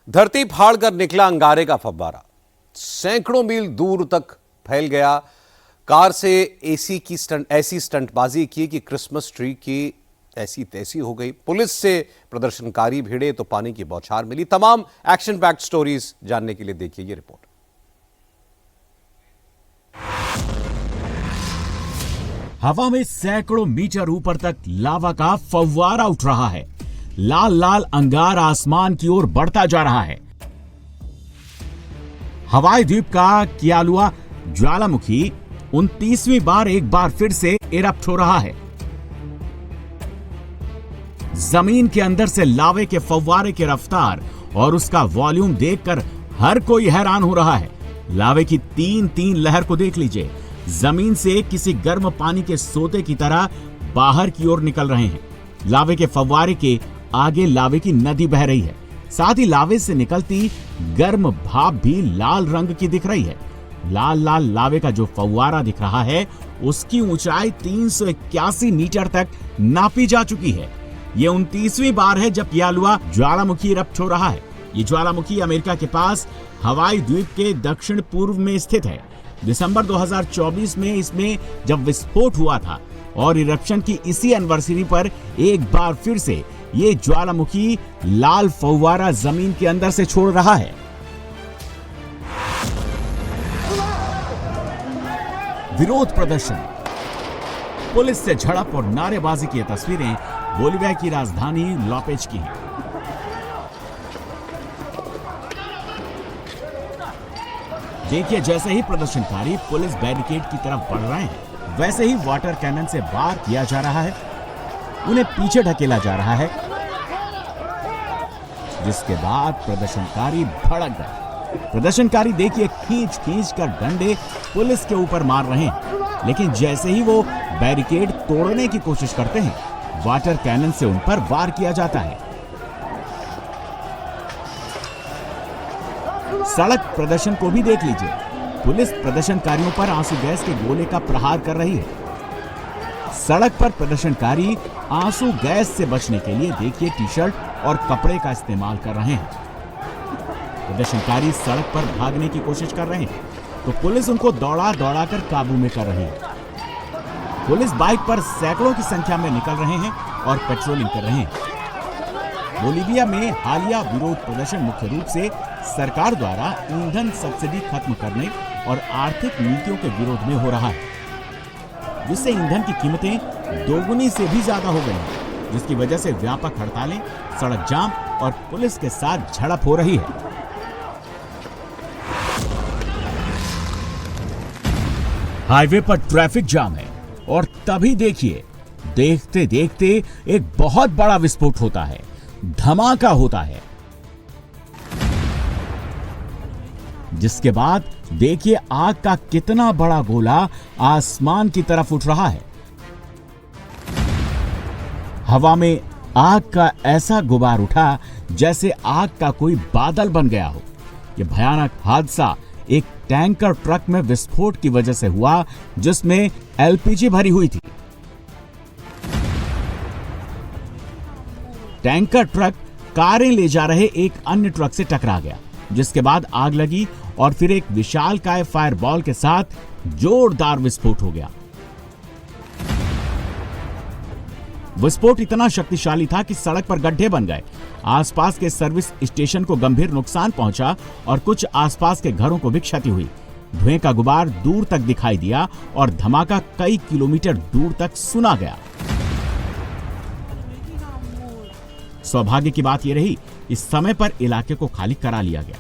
धरती फाड़कर निकला अंगारे का फव्वारा, सैकड़ों मील दूर तक फैल गया। कार से ऐसी स्टंटबाजी की कि क्रिसमस ट्री की ऐसी तैसी हो गई। पुलिस से प्रदर्शनकारी भिड़े तो पानी की बौछार मिली। तमाम एक्शन पैक्ड स्टोरीज जानने के लिए देखिए ये रिपोर्ट। हवा में सैकड़ों मीटर ऊपर तक लावा का फव्वारा उठ रहा है। लाल लाल अंगार आसमान की ओर बढ़ता जा रहा है। हवाई द्वीप का कियालुआ ज्वालामुखी 29वीं बार एक बार फिर से इरप्ट हो रहा है। जमीन के अंदर से लावे के फव्वारे की रफ्तार और उसका वॉल्यूम देखकर हर कोई हैरान हो रहा है। लावे की तीन लहर को देख लीजिए। जमीन से किसी गर्म पानी के सोते की तरह बाहर की ओर निकल रहे हैं। लावे के फव्वारे के आगे लावे की नदी बह रही है। साथ ही लावे से निकलती गर्म भाप भी लाल रंग की दिख रही है। लाल लाल लावे का जो फव्वारा दिख रहा है उसकी ऊंचाई 381 मीटर तक नापी जा चुकी है। ये 29वीं बार है जब कियालुआ ज्वालामुखी इरप्ट हो रहा है। ये ज्वालामुखी अमेरिका के पास हवाई द्वीप के दक्षिण पूर्व में स्थित है। दिसंबर 2024 में इसमें जब विस्फोट हुआ था और इरप्शन की इसी एनिवर्सरी पर एक बार फिर से ये ज्वालामुखी लाल फव्वारा जमीन के अंदर से छोड़ रहा है। विरोध प्रदर्शन, पुलिस से झड़प और नारेबाजी की तस्वीरें बोलिविया की राजधानी लॉपेज की हैं। देखिए, जैसे ही प्रदर्शनकारी पुलिस बैरिकेड की तरफ बढ़ रहे हैं वैसे ही वाटर कैनन से वार किया जा रहा है। उन्हें पीछे ढकेला जा रहा है, जिसके बाद प्रदर्शनकारी भड़क गए। प्रदर्शनकारी देखिए खींच कर डंडे पुलिस के ऊपर मार रहे हैं, लेकिन जैसे ही वो बैरिकेड तोड़ने की कोशिश करते हैं वाटर कैनन से उन पर वार किया जाता है। सड़क प्रदर्शन को भी देख लीजिए। पुलिस प्रदर्शनकारियों पर आंसू गैस के गोले का प्रहार कर रही है। सड़क पर प्रदर्शनकारी आंसू गैस से बचने के लिए देखिए टी शर्ट और कपड़े का इस्तेमाल कर रहे हैं। प्रदर्शनकारी सड़क पर भागने की कोशिश कर रहे हैं तो पुलिस उनको दौड़ा कर काबू में कर रही है। पुलिस बाइक पर सैकड़ों की संख्या में निकल रहे हैं और पेट्रोलिंग कर रहे हैं। बोलिविया में हालिया विरोध प्रदर्शन मुख्य रूप से सरकार द्वारा ईंधन सब्सिडी खत्म करने और आर्थिक नीतियों के विरोध में हो रहा है, जिससे ईंधन की कीमतें दोगुनी से भी ज्यादा हो गई हैं, जिसकी वजह से व्यापक हड़तालें, सड़क जाम और पुलिस के साथ झड़प हो रही है। हाईवे पर ट्रैफिक जाम है और तभी देखिए, देखते देखते एक बहुत बड़ा विस्फोट होता है, धमाका होता है, जिसके बाद देखिए आग का कितना बड़ा गोला आसमान की तरफ उठ रहा है। हवा में आग का ऐसा गुबार उठा जैसे आग का कोई बादल बन गया हो। यह भयानक हादसा एक टैंकर ट्रक में विस्फोट की वजह से हुआ, जिसमें एलपीजी भरी हुई थी। टैंकर ट्रक कारें ले जा रहे एक अन्य ट्रक से टकरा गया, जिसके बाद आग लगी और फिर एक विशालकाय फायरबॉल के साथ जोरदार विस्फोट हो गया। विस्फोट इतना शक्तिशाली था कि सड़क पर गड्ढे बन गए। आसपास के सर्विस स्टेशन को गंभीर नुकसान पहुंचा और कुछ आसपास के घरों को भी क्षति हुई। धुएं का गुबार दूर तक दिखाई दिया और धमाका कई किलोमीटर दूर तक सुना गया। सौभाग्य की बात यह रही, इस समय पर इलाके को खाली करा लिया गया,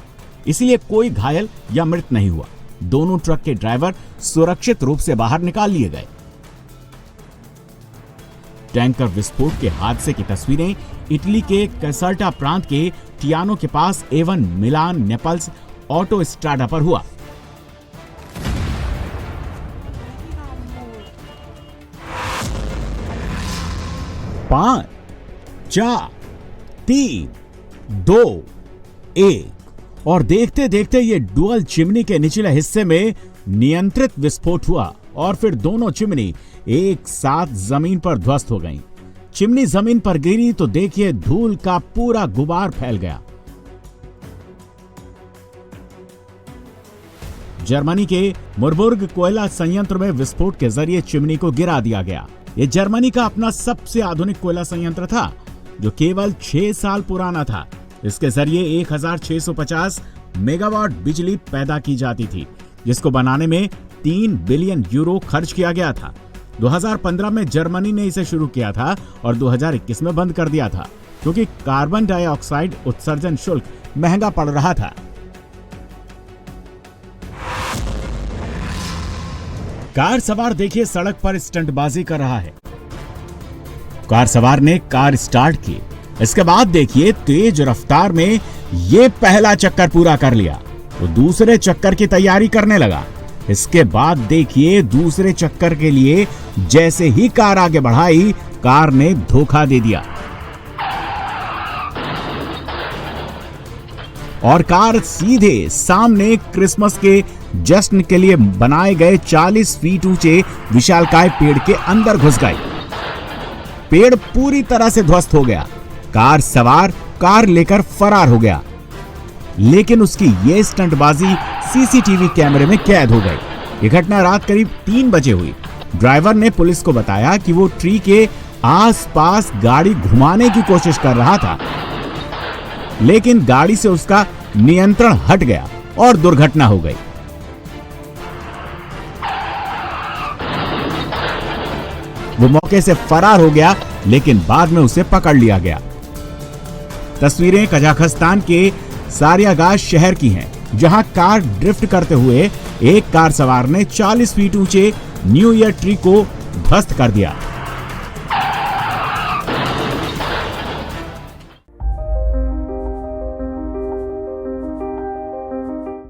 इसलिए कोई घायल या मृत नहीं हुआ। दोनों ट्रक के ड्राइवर सुरक्षित रूप से बाहर निकाल लिए गए। टैंकर विस्फोट के हादसे की तस्वीरें इटली के कैसर्टा प्रांत के टियानो के पास A1 मिलान नेपल्स ऑटो स्ट्राडा पर हुआ। पांच, 4, 3, 2, 1 और देखते देखते ये डुअल चिमनी के निचले हिस्से में नियंत्रित विस्फोट हुआ और फिर दोनों चिमनी एक साथ जमीन पर ध्वस्त हो गईं। चिमनी जमीन पर गिरी तो देखिए धूल का पूरा गुबार फैल गया। जर्मनी के मुरबुर्ग कोयला संयंत्र में विस्फोट के जरिए चिमनी को गिरा दिया गया। ये जर्मनी का अपना सबसे आधुनिक कोयला संयंत्र था, जो केवल 6 साल पुराना था। इसके जरिए 1650 मेगावाट बिजली पैदा की जाती थी, जिसको बनाने में 3 बिलियन यूरो खर्च किया गया था। 2015 में जर्मनी ने इसे शुरू किया था और 2021 में बंद कर दिया था, क्योंकि कार्बन डाइऑक्साइड उत्सर्जन शुल्क महंगा पड़ रहा था। कार सवार देखिए सड़क पर स्टंटबाजी कर रहा है। कार सवार ने कार स्टार्ट की, इसके बाद देखिए तेज रफ्तार में ये पहला चक्कर पूरा कर लिया तो दूसरे चक्कर की तैयारी करने लगा। इसके बाद देखिए दूसरे चक्कर के लिए जैसे ही कार आगे बढ़ाई, कार ने धोखा दे दिया और कार सीधे सामने क्रिसमस के जश्न के लिए बनाए गए 40 फीट ऊंचे विशालकाय पेड़ के अंदर घुस गई। पेड़ पूरी तरह से ध्वस्त हो गया। कार सवार कार लेकर फरार हो गया, लेकिन उसकी ये स्टंटबाजी सीसीटीवी कैमरे में कैद हो गई। ये घटना रात करीब 3 बजे हुई। ड्राइवर ने पुलिस को बताया कि वो ट्री के आसपास गाड़ी घुमाने की कोशिश कर रहा था, लेकिन गाड़ी से उसका नियंत्रण हट गया और दुर्घटना हो गई। वो मौके से फरार हो गया, लेकिन बाद में उसे पकड़ लिया गया। तस्वीरें कजाकिस्तान के सारियागाश शहर की हैं, जहां कार ड्रिफ्ट करते हुए एक कार सवार ने 40 फीट ऊंचे न्यू ईयर ट्री को ध्वस्त कर दिया।